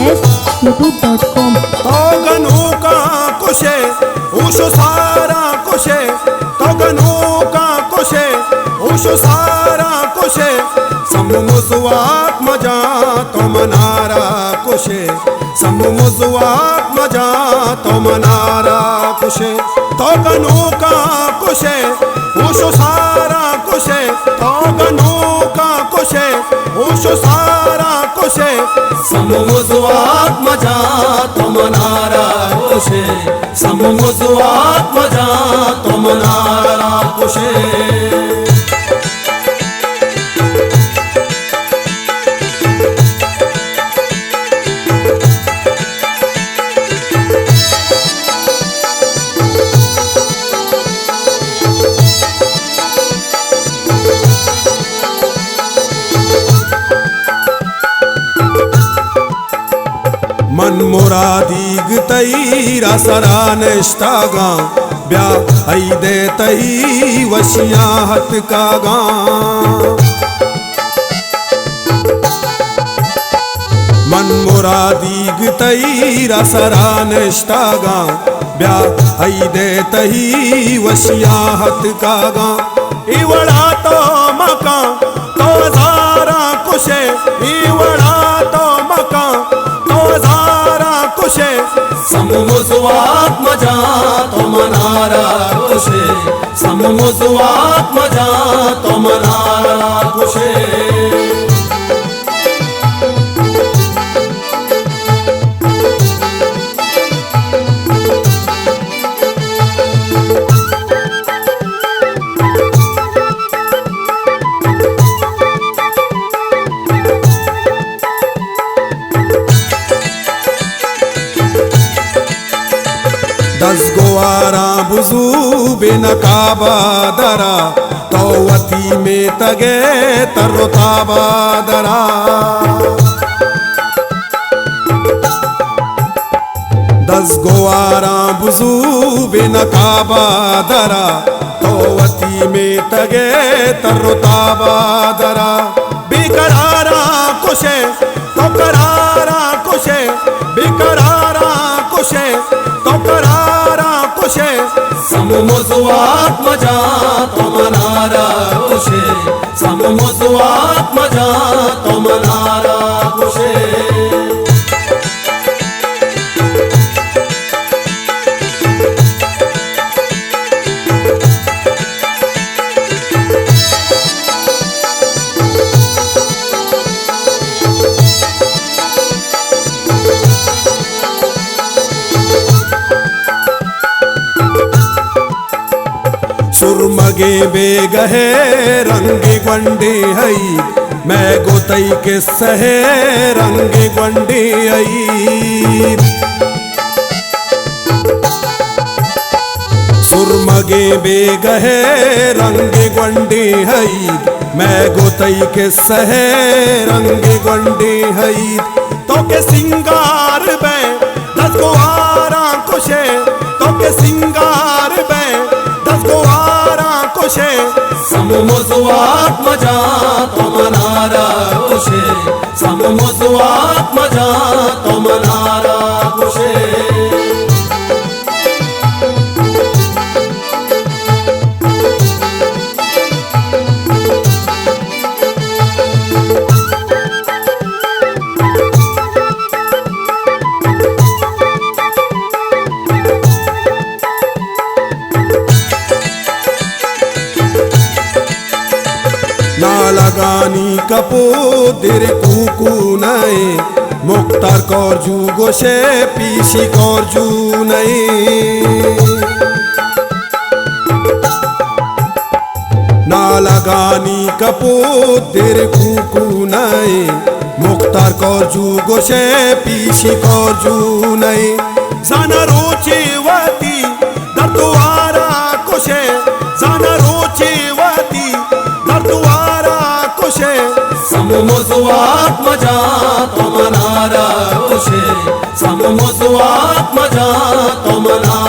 www.youtube.com। तो गनु का कुशे उशो सारा कुशे, तो गनु का कुशे उशो सारा कुशे, समुमुजुआत मजा तो मनारा कुशे, समुमुजुआत मजा तो मनारा कुशे। तो गनु का कुशे उशो सारा कुशे, तो गनु का कुशे उशो सारा कुशे, समुमुजुआत मजा तो मनारा कुशे, समुमुजुआत मजा तो मनारा कुशे। मन मुरादीग तईरा सरानष्टागा, ब्या दे तई वशियाहत कागा। मन मुरादीग तईरा सरानष्टागा, ब्या दे तई वशियाहत कागा। इवड़ा तो मका तो हजारा कुशे, इवड़ा तो मका तो हजारा कुशे, समुमुजुआत मजा तो मनारा कुशे, समुमुजुआत मजा तो मनारा कुशे। दस गोवारा बुजू बेनकाबा दरा, तौवती में तगे तरोताबा दरा। दस गोवारा बुजू बेनकाबा दरा, तौवती में तगे तरोताबा दरा। बेकरारा कुशे तो करारा कुशे, बेकरारा कुशे तो करारा कुशे, समुमुजुआत मजा तो मनारा कुशे, समुमुजुआत मजा तो मनारा कुशे। सुरमगे बेगहे रंगे ग्वंडे हई, मैं गोतई के सहे रंगे ग्वंडे हई। सुरमगे बेगहे रंगे ग्वंडे हई, मैं गोतई के सहे रंगे ग्वंडे हई। तो के सिंगार बे दस गोवारा कुशे, तो के सिंगार बे दस गोवारा कुशे, समुमुजुआत मजा तो मनारा कुशे, समुमुजुआत मजा तो मनारा कुशे। ना लगानी कपो दिर कुकू नए, मुख्तार कौर जू गोशे पीसी कौर जू नए। ना लगानी कपो दिर कुकू नए, मुख्तार कौर जू गोशे पीसी कौर जू नए। जाना रोचे वती दर्दवारा कुशे, जाना रोचे वती दर्दवारा कुशे, समुमुजुआत मजा तो मनारा कुशे, समुमुजुआत मजा तो मनारा